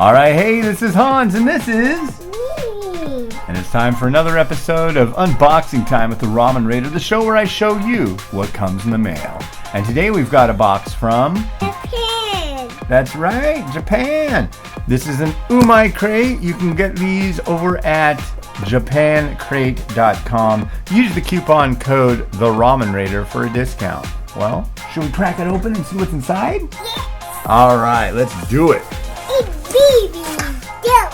Alright, hey, this is Hans, and this is... Me. And it's time for another episode of Unboxing Time with the Ramen Raider, the show where I show you what comes in the mail. And today we've got a box from... Japan. That's right, Japan! This is an Umai crate. You can get these over at japancrate.com. Use the coupon code TheRamenRaider for a discount. Well, should we crack it open and see what's inside? Yes. Alright, let's do it! A baby. Go.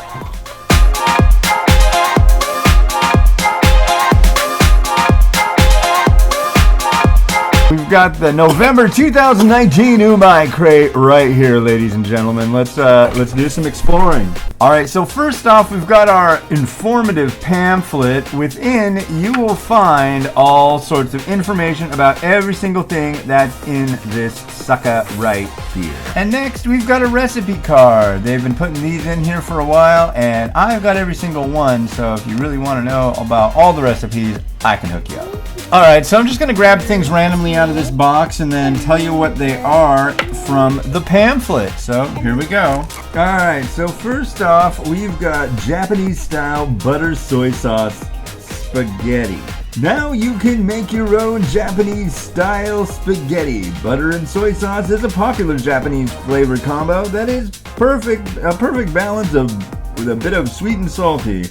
We've got the November 2019 Umai crate right here, ladies and gentlemen. Let's do some exploring. All right, so first off, we've got our informative pamphlet. Within, you will find all sorts of information about every single thing that's in this sucker right here. And next, we've got a recipe card. They've been putting these in here for a while, and I've got every single one, so if you really want to know about all the recipes, I can hook you up. Alright, so I'm just going to grab things randomly out of this box and then tell you what they are from the pamphlet. So, here we go. Alright, so first off, we've got Japanese-style butter soy sauce spaghetti. Now you can make your own Japanese-style spaghetti. Butter and soy sauce is a popular Japanese flavor combo that is a perfect balance with a bit of sweet and salty.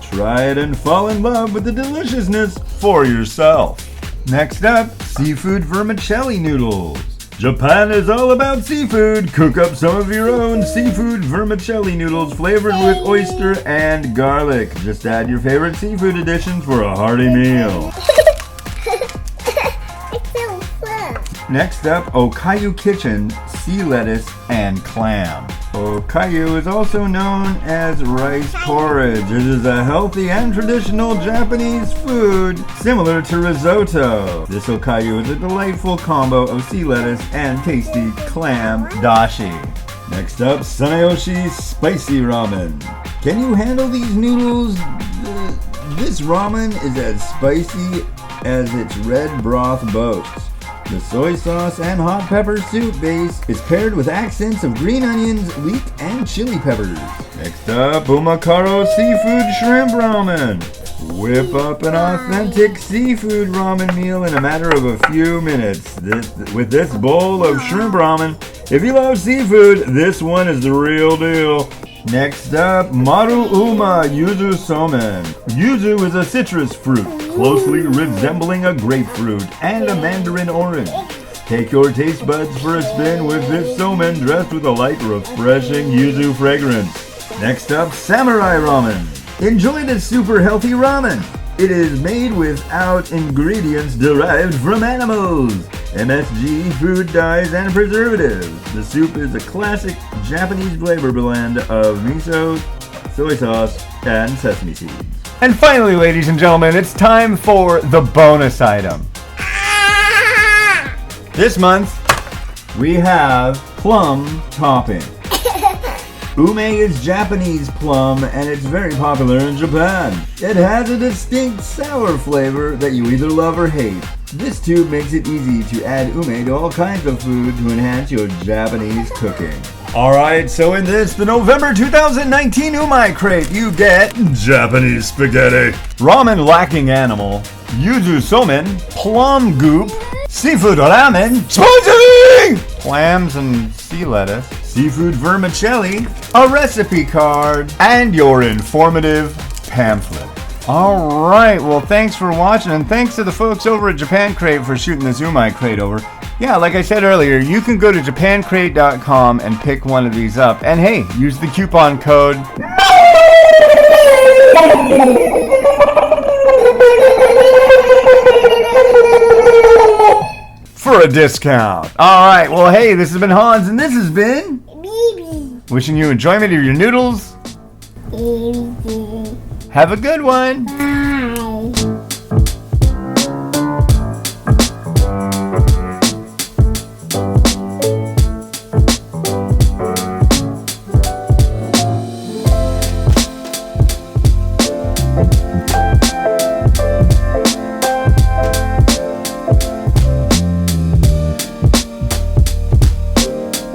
Try it and fall in love with the deliciousness for yourself. Next up, seafood vermicelli noodles. Japan is all about seafood. Cook up some of your own seafood vermicelli noodles flavored with oyster and garlic. Just add your favorite seafood additions for a hearty meal. It's so fun. Next up, Okayu Kitchen sea lettuce and clam. Okayu is also known as rice porridge. It is a healthy and traditional Japanese food similar to risotto. This okayu is a delightful combo of sea lettuce and tasty clam dashi. Next up, Sunayoshi spicy ramen. Can you handle these noodles? This ramen is as spicy as its red broth boasts. The soy sauce and hot pepper soup base is paired with accents of green onions, leek, and chili peppers. Next up, Umakaro seafood shrimp ramen. Whip up an authentic seafood ramen meal in a matter of a few minutes. With this bowl of shrimp ramen, if you love seafood, this one is the real deal. Next up, Maru Uma Yuzu Somen. Yuzu is a citrus fruit, closely resembling a grapefruit and a mandarin orange. Take your taste buds for a spin with this somen dressed with a light, refreshing yuzu fragrance. Next up, Samurai Ramen. Enjoy this super healthy ramen. It is made without ingredients derived from animals, MSG, food dyes, and preservatives. The soup is a classic Japanese flavor blend of miso, soy sauce, and sesame seeds. And finally, ladies and gentlemen, it's time for the bonus item. This month, we have plum topping. Umai is Japanese plum, and it's very popular in Japan. It has a distinct sour flavor that you either love or hate. This tube makes it easy to add umai to all kinds of food to enhance your Japanese cooking. Alright, so in this, the November 2019 Umai crate, you get Japanese spaghetti, ramen lacking animal, yuzu somen, plum goop, seafood ramen, spicy, clams and sea lettuce, seafood vermicelli, a recipe card, and your informative pamphlet. Alright, well thanks for watching, and thanks to the folks over at Japan Crate for shooting this Umai crate over. Yeah, like I said earlier, you can go to japancrate.com and pick one of these up. And hey, use the coupon code for a discount. Alright, well hey, this has been Hans, and this has been... Baby. Wishing you enjoyment of your noodles. Baby. Have a good one. Bye.